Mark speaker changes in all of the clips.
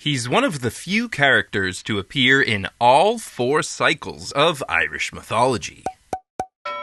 Speaker 1: He's one of the few characters to appear in all 4 cycles of Irish mythology.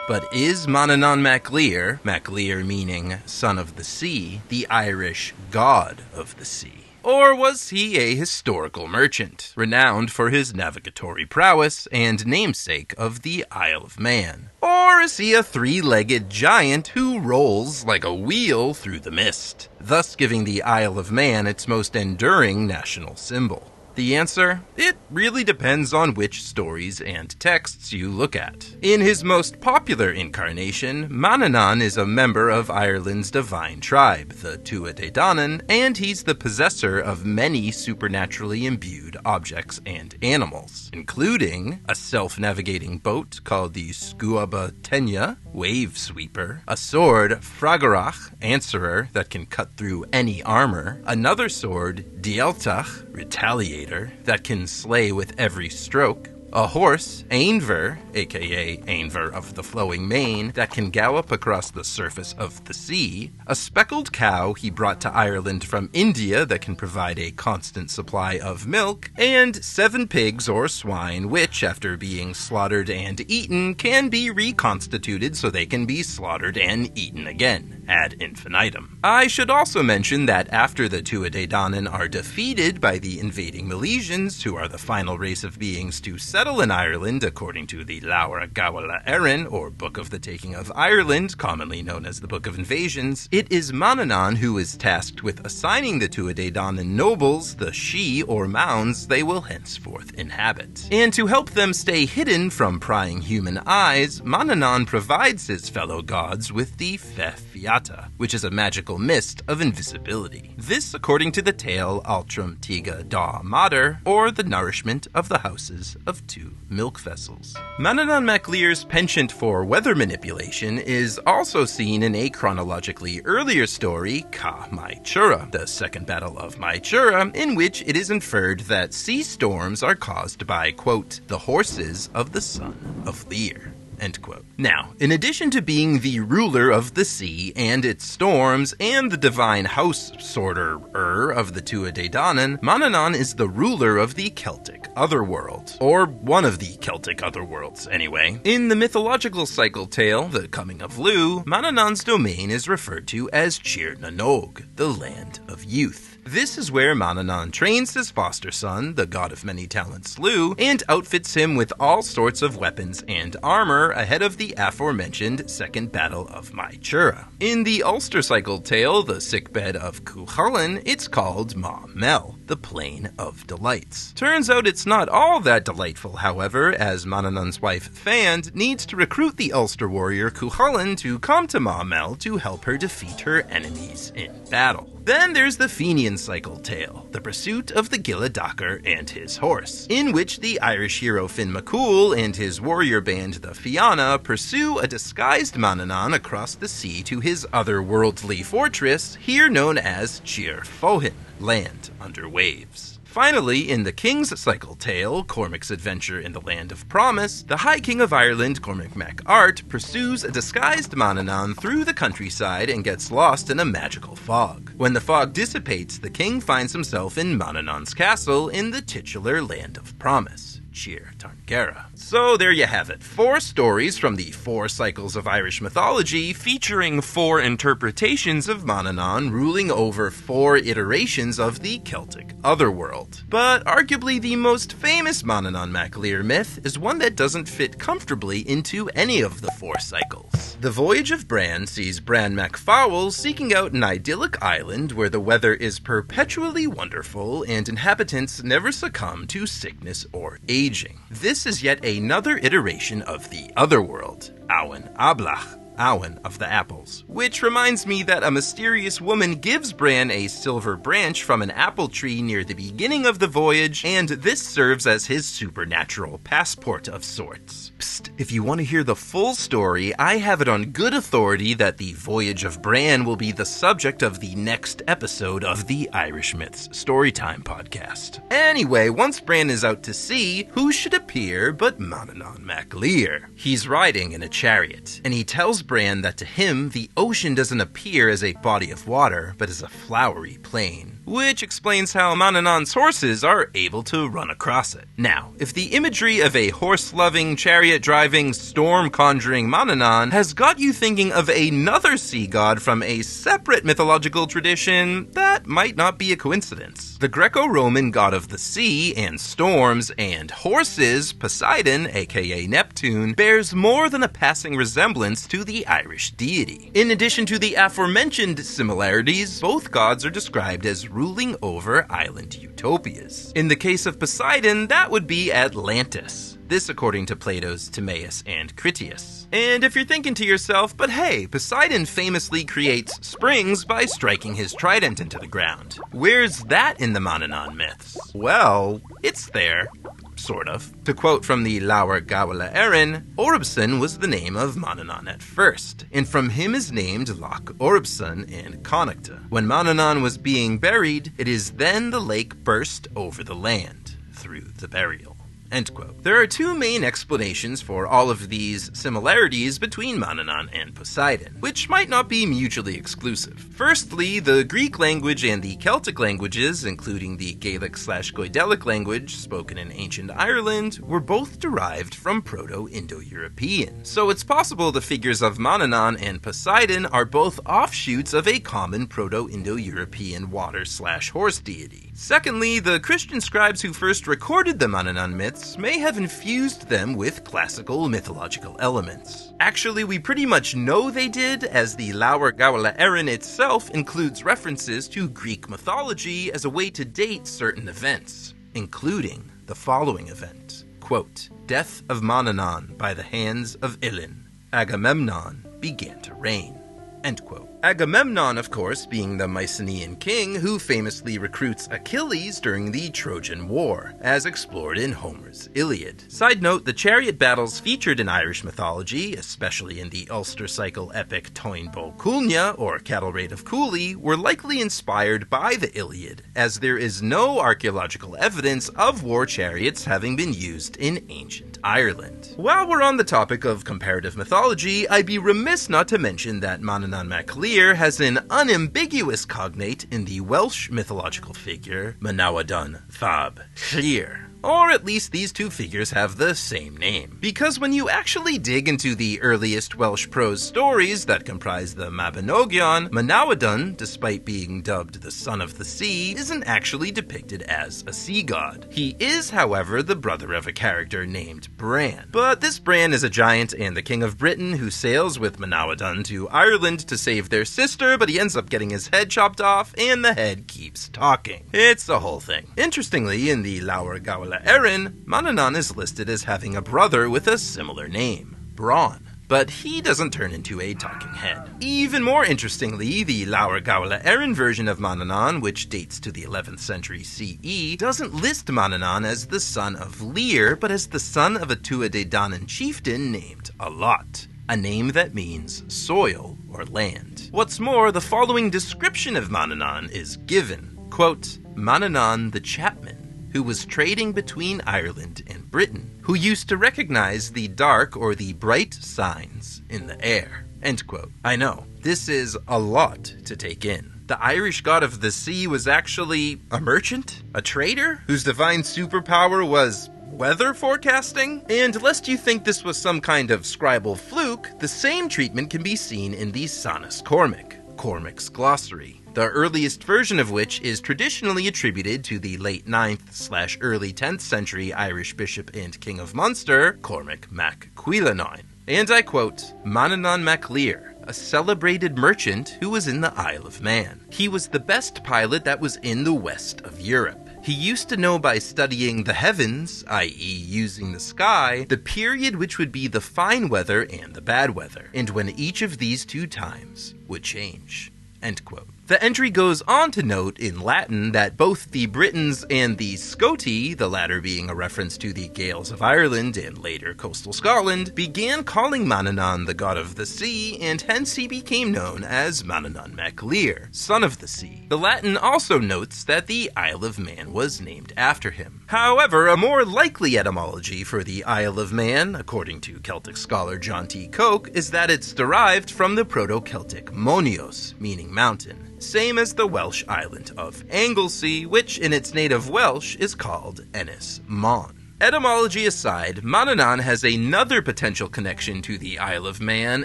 Speaker 1: But is Manannán-Llŷr, Llŷr meaning son of the sea, the Irish god of the sea? Or was he a historical merchant, renowned for his navigatory prowess and namesake of the Isle of Man? Or is he a 3-legged giant who rolls like a wheel through the mist, thus giving the Isle of Man its most enduring national symbol? The answer? It really depends on which stories and texts you look at. In his most popular incarnation, Manannán is a member of Ireland's divine tribe, the Tuatha Dé Danann, and he's the possessor of many supernaturally imbued objects and animals, including a self-navigating boat called the Scuaba Tenya, Wave Sweeper, a sword, Fragarach, Answerer, that can cut through any armor, another sword, Dieltach, Retaliator, that can slay with every stroke, a horse, Ainver, aka Ainver of the Flowing Mane, that can gallop across the surface of the sea, a speckled cow he brought to Ireland from India that can provide a constant supply of milk, and 7 pigs or swine which, after being slaughtered and eaten, can be reconstituted so they can be slaughtered and eaten again, ad infinitum. I should also mention that after the Tuatha Dé Danann are defeated by the invading Milesians, who are the final race of beings to settle in Ireland according to the Laura Gawala Erin, or Book of the Taking of Ireland, commonly known as the Book of Invasions, it is Manannán who is tasked with assigning the Tuatha Dé Danann nobles the she or mounds they will henceforth inhabit. And to help them stay hidden from prying human eyes, Manannán provides his fellow gods with the Fiata, which is a magical mist of invisibility. This according to the tale Altrum Tiga Da Mater, or the nourishment of the houses of 2 milk vessels. Manannán-Llŷr's penchant for weather manipulation is also seen in a chronologically earlier story, Ca Maechura, the Second Battle of Maechura, in which it is inferred that sea storms are caused by, quote, the horses of the son of Llŷr. End quote. Now, in addition to being the ruler of the sea and its storms and the divine house sorter of the Tuatha Dé Danann, Manannán is the ruler of the Celtic otherworld, or one of the Celtic otherworlds anyway. In the mythological cycle tale, The Coming of Llŷr, Manannán's domain is referred to as Llŷr na nÓg, the land of youth. This is where Manannán trains his foster son, the god of many talents Llŷr, and outfits him with all sorts of weapons and armor ahead of the aforementioned Second Battle of Maechura. In the Ulster cycle tale, The Sickbed of Cuchulainn, it's called Ma Mel, the Plain of Delights. Turns out it's not all that delightful, however, as Manannán's wife Fand needs to recruit the Ulster warrior Cuchulainn to come to Ma Mel to help her defeat her enemies in battle. Then there's the Fenian cycle tale, The Pursuit of the Giladacher and His Horse, in which the Irish hero Finn MacCool and his warrior band the Fianna pursue a disguised Manannán across the sea to his otherworldly fortress, here known as Llŷr Fóhin, Land Under Waves. Finally, in the King's cycle tale, Cormac's Adventure in the Land of Promise, the High King of Ireland, Cormac Mac Art, pursues a disguised Manannán through the countryside and gets lost in a magical fog. When the fog dissipates, the king finds himself in Manannán's castle in the titular Land of Promise, Llŷr Tarngera. So there you have it, 4 stories from the 4 cycles of Irish mythology featuring 4 interpretations of Manannán ruling over 4 iterations of the Celtic otherworld. But arguably the most famous Manannán-Llŷr myth is one that doesn't fit comfortably into any of the 4 cycles. The Voyage of Bran sees Bran Mac Fowell seeking out an idyllic island where the weather is perpetually wonderful and inhabitants never succumb to sickness or aging. This is yet another iteration of the otherworld, Awen Ablach, Awen of the Apples, which reminds me that a mysterious woman gives Bran a silver branch from an apple tree near the beginning of the voyage, and this serves as his supernatural passport of sorts. Psst, if you want to hear the full story, I have it on good authority that the Voyage of Bran will be the subject of the next episode of the Irish Myths Storytime podcast. Anyway, once Bran is out to sea, who should appear but Manannán-Llŷr? He's riding in a chariot, and he tells Bran that to him, the ocean doesn't appear as a body of water, but as a flowery plain. which explains how Manannán's horses are able to run across it. Now, if the imagery of a horse-loving, chariot-driving, storm-conjuring Manannán has got you thinking of another sea god from a separate mythological tradition, that might not be a coincidence. The Greco-Roman god of the sea and storms and horses, Poseidon, aka Neptune, bears more than a passing resemblance to the Irish deity. In addition to the aforementioned similarities, both gods are described as ruling over island utopias. In the case of Poseidon, that would be Atlantis. This according to Plato's Timaeus and Critias. And if you're thinking to yourself, but hey, Poseidon famously creates springs by striking his trident into the ground. Where's that in the Manannán myths? Well, it's there. Sort of. To quote from the Llŷr Gawla Erin, Oribson was the name of Manannán at first, and from him is named Loch Oribson and Connachta. When Manannán was being buried, it is then the lake burst over the land, through the burial. End quote. There are two main explanations for all of these similarities between Manannán and Poseidon, which might not be mutually exclusive. Firstly, the Greek language and the Celtic languages, including the Gaelic/Goidelic language spoken in ancient Ireland, were both derived from Proto-Indo-European. So it's possible the figures of Manannán and Poseidon are both offshoots of a common Proto-Indo-European water/horse deity. Secondly, the Christian scribes who first recorded the Manannán myths may have infused them with classical mythological elements. Actually, we pretty much know they did, as the Llŷr Gawla Erin itself includes references to Greek mythology as a way to date certain events, including the following event. Quote, "Death of Manannán by the hands of Ilin. Agamemnon began to reign." End quote. Agamemnon, of course, being the Mycenaean king who famously recruits Achilles during the Trojan War, as explored in Homer's Iliad. Side note, the chariot battles featured in Irish mythology, especially in the Ulster cycle epic Táin Bó Cúailnge, or Cattle Raid of Cooley, were likely inspired by the Iliad, as there is no archaeological evidence of war chariots having been used in ancient Ireland. While we're on the topic of comparative mythology, I'd be remiss not to mention that Manannán-Mac Llŷr has an unambiguous cognate in the Welsh mythological figure Manawydan fab Llŷr. Or at least these two figures have the same name. Because when you actually dig into the earliest Welsh prose stories that comprise the Mabinogion, Manawydan, despite being dubbed the son of the sea, isn't actually depicted as a sea god. He is, however, the brother of a character named Bran. But this Bran is a giant and the king of Britain who sails with Manawydan to Ireland to save their sister, but he ends up getting his head chopped off and the head keeps talking. It's the whole thing. Interestingly, in the Llŷr Gawla Erin, Manannán is listed as having a brother with a similar name, Bran, but he doesn't turn into a talking head. Even more interestingly, the Llŷr Gawla Erin version of Manannán, which dates to the 11th century CE, doesn't list Manannán as the son of Llŷr, but as the son of a Tuatha Dé Danann chieftain named Alot, a name that means soil or land. What's more, the following description of Manannán is given. Quote, "Manannán the chapman, who was trading between Ireland and Britain, who used to recognize the dark or the bright signs in the air." End quote. I know, this is a lot to take in. The Irish god of the sea was actually a merchant? A trader? Whose divine superpower was weather forecasting? And lest you think this was some kind of scribal fluke, the same treatment can be seen in the Sanus Cormac, Cormac's Glossary, the earliest version of which is traditionally attributed to the late 9th/early 10th century Irish bishop and king of Munster, Cormac mac Cuileáin. And I quote, "Manannán-Mac Llŷr, a celebrated merchant who was in the Isle of Man. He was the best pilot that was in the west of Europe. He used to know by studying the heavens, i.e. using the sky, the period which would be the fine weather and the bad weather, and when each of these two times would change." End quote. The entry goes on to note in Latin that both the Britons and the Scoti, the latter being a reference to the Gaels of Ireland and later coastal Scotland, began calling Manannán the god of the sea, and hence he became known as Manannán-Mac Llŷr, son of the sea. The Latin also notes that the Isle of Man was named after him. However, a more likely etymology for the Isle of Man, according to Celtic scholar John T. Coke, is that it's derived from the Proto-Celtic monios, meaning mountain, same as the Welsh island of Anglesey, which in its native Welsh is called Ynys Môn. Etymology aside, Manannán has another potential connection to the Isle of Man,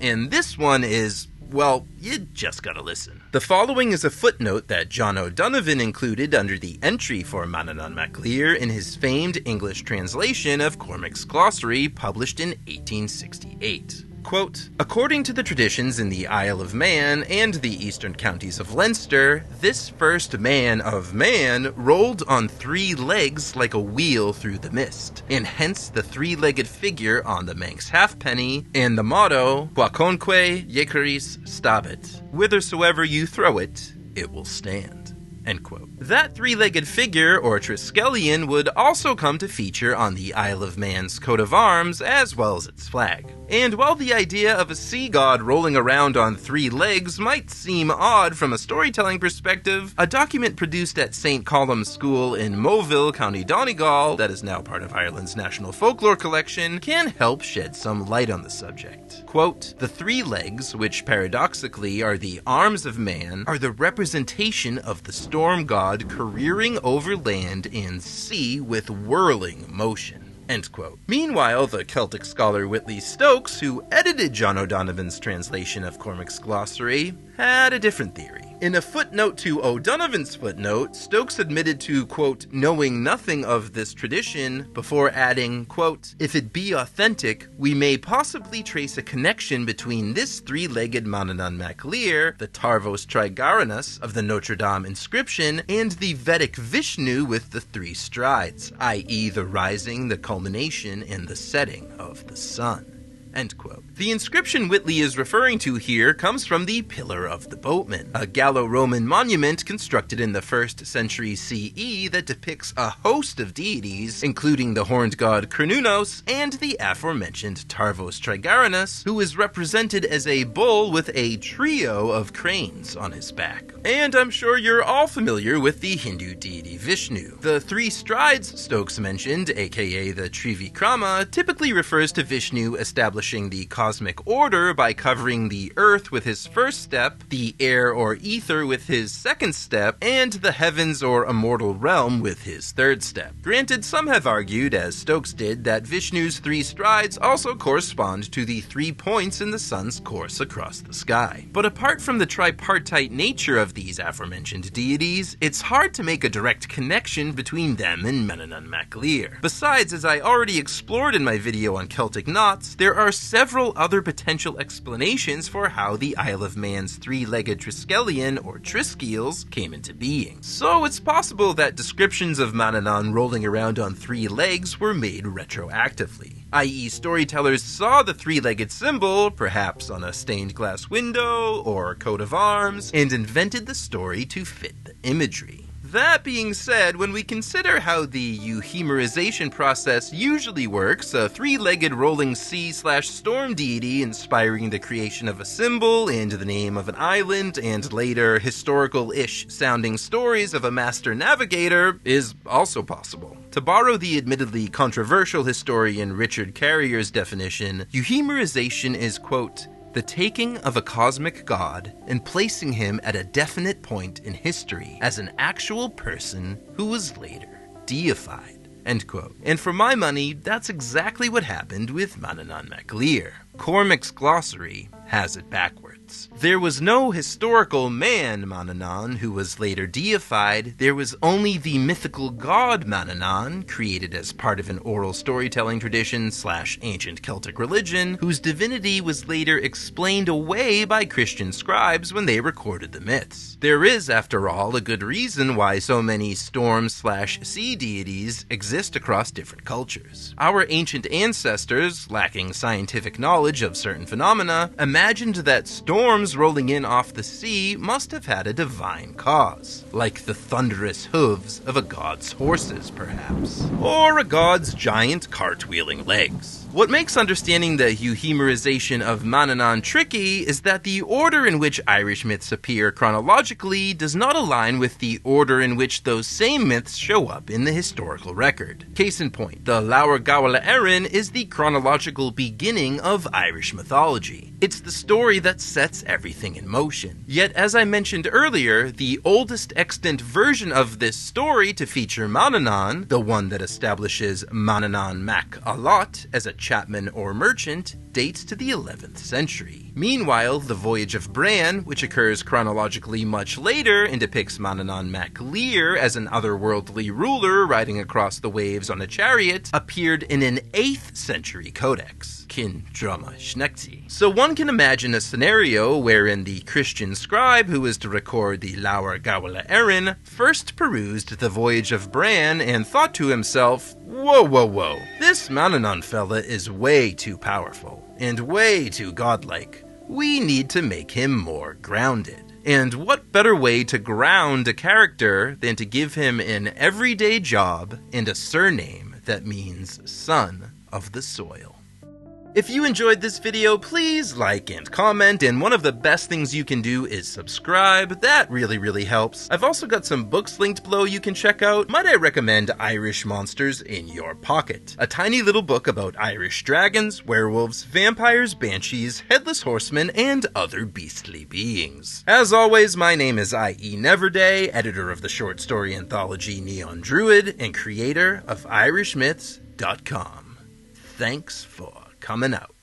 Speaker 1: and this one is, well, you just gotta listen. The following is a footnote that John O'Donovan included under the entry for Manannán mac Llŷr in his famed English translation of Cormac's Glossary, published in 1868. Quote, according to the traditions in the Isle of Man and the eastern counties of Leinster, this first man of Man rolled on 3 legs like a wheel through the mist, and hence the 3-legged figure on the Manx halfpenny, and the motto, Quaconque Euhemeris stabit, whithersoever you throw it, it will stand. End quote. That 3-legged figure, or Triskelion, would also come to feature on the Isle of Man's coat of arms, as well as its flag. And while the idea of a sea god rolling around on 3 legs might seem odd from a storytelling perspective, a document produced at St. Colum's School in Moville, County Donegal, that is now part of Ireland's National Folklore Collection, can help shed some light on the subject. Quote, the 3 legs, which paradoxically are the arms of man, are the representation of the storm god careering over land and sea with whirling motion. End quote. Meanwhile, the Celtic scholar Whitley Stokes, who edited John O'Donovan's translation of Cormac's Glossary, had a different theory. In a footnote to O'Donovan's footnote, Stokes admitted to, quote, knowing nothing of this tradition, before adding, quote, if it be authentic, we may possibly trace a connection between this 3-legged Manannán mac Llŷr, the Tarvos Trigaranus of the Notre Dame inscription, and the Vedic Vishnu with the 3 strides, i.e. the rising, the culmination, and the setting of the sun. End quote. The inscription Whitley is referring to here comes from the Pillar of the Boatman, a Gallo-Roman monument constructed in the 1st century CE that depicts a host of deities, including the horned god Cernunnos and the aforementioned Tarvos Trigaranus, who is represented as a bull with a trio of cranes on his back. And I'm sure you're all familiar with the Hindu deity Vishnu. The 3 strides Stokes mentioned, aka the Trivikrama, typically refers to Vishnu establishing the cosmic order by covering the earth with his first step, the air or ether with his second step, and the heavens or immortal realm with his third step. Granted, some have argued, as Stokes did, that Vishnu's 3 strides also correspond to the 3 points in the sun's course across the sky. But apart from the tripartite nature of these aforementioned deities, it's hard to make a direct connection between them and Manannán mac Llŷr. Besides, as I already explored in my video on Celtic knots, there are several other potential explanations for how the Isle of Man's 3-legged Triskelion, or Triskels, came into being. So it's possible that descriptions of Manannán rolling around on 3 legs were made retroactively, i.e. storytellers saw the 3-legged symbol, perhaps on a stained glass window or coat of arms, and invented the story to fit the imagery. That being said, when we consider how the Euhemerization process usually works, a 3-legged rolling sea/storm deity inspiring the creation of a symbol and the name of an island, and later historical-ish sounding stories of a master navigator, is also possible. To borrow the admittedly controversial historian Richard Carrier's definition, Euhemerization is, quote, the taking of a cosmic god and placing him at a definite point in history as an actual person who was later deified. End quote. And for my money, that's exactly what happened with Manannán mac Llŷr. Cormac's Glossary has it backwards. There was no historical man Manannán who was later deified. There was only the mythical god Manannán, created as part of an oral storytelling tradition / ancient Celtic religion, whose divinity was later explained away by Christian scribes when they recorded the myths. There is, after all, a good reason why so many storm / sea deities exist across different cultures. Our ancient ancestors, lacking scientific knowledge of certain phenomena, imagined that storms rolling in off the sea must have had a divine cause, like the thunderous hooves of a god's horses, perhaps, or a god's giant cartwheeling legs. What makes understanding the Euhemerization of Manannán tricky is that the order in which Irish myths appear chronologically does not align with the order in which those same myths show up in the historical record. Case in point, the Llŷr Gawla Erin is the chronological beginning of Irish mythology. It's the story that sets everything in motion. Yet, as I mentioned earlier, the oldest extant version of this story to feature Manannán, the one that establishes Manannán mac Alot as a chapman or merchant, dates to the 11th century. Meanwhile, the Voyage of Bran, which occurs chronologically much later and depicts Manannán mac Llŷr as an otherworldly ruler riding across the waves on a chariot, appeared in an 8th century codex, Cyn Drama Schnechti. So one can imagine a scenario wherein the Christian scribe who is to record the Llŷr Gawla Erin first perused the Voyage of Bran and thought to himself, whoa, this Manannán fella is way too powerful and way too godlike. We need to make him more grounded. And what better way to ground a character than to give him an everyday job and a surname that means son of the soil. If you enjoyed this video, please like and comment, and one of the best things you can do is subscribe. That really helps. I've also got some books linked below you can check out. Might I recommend Irish Monsters in Your Pocket? A tiny little book about Irish dragons, werewolves, vampires, banshees, headless horsemen, and other beastly beings. As always, my name is I.E. Kneverday, editor of the short story anthology Neon Druid, and creator of IrishMyths.com. Thanks for coming out.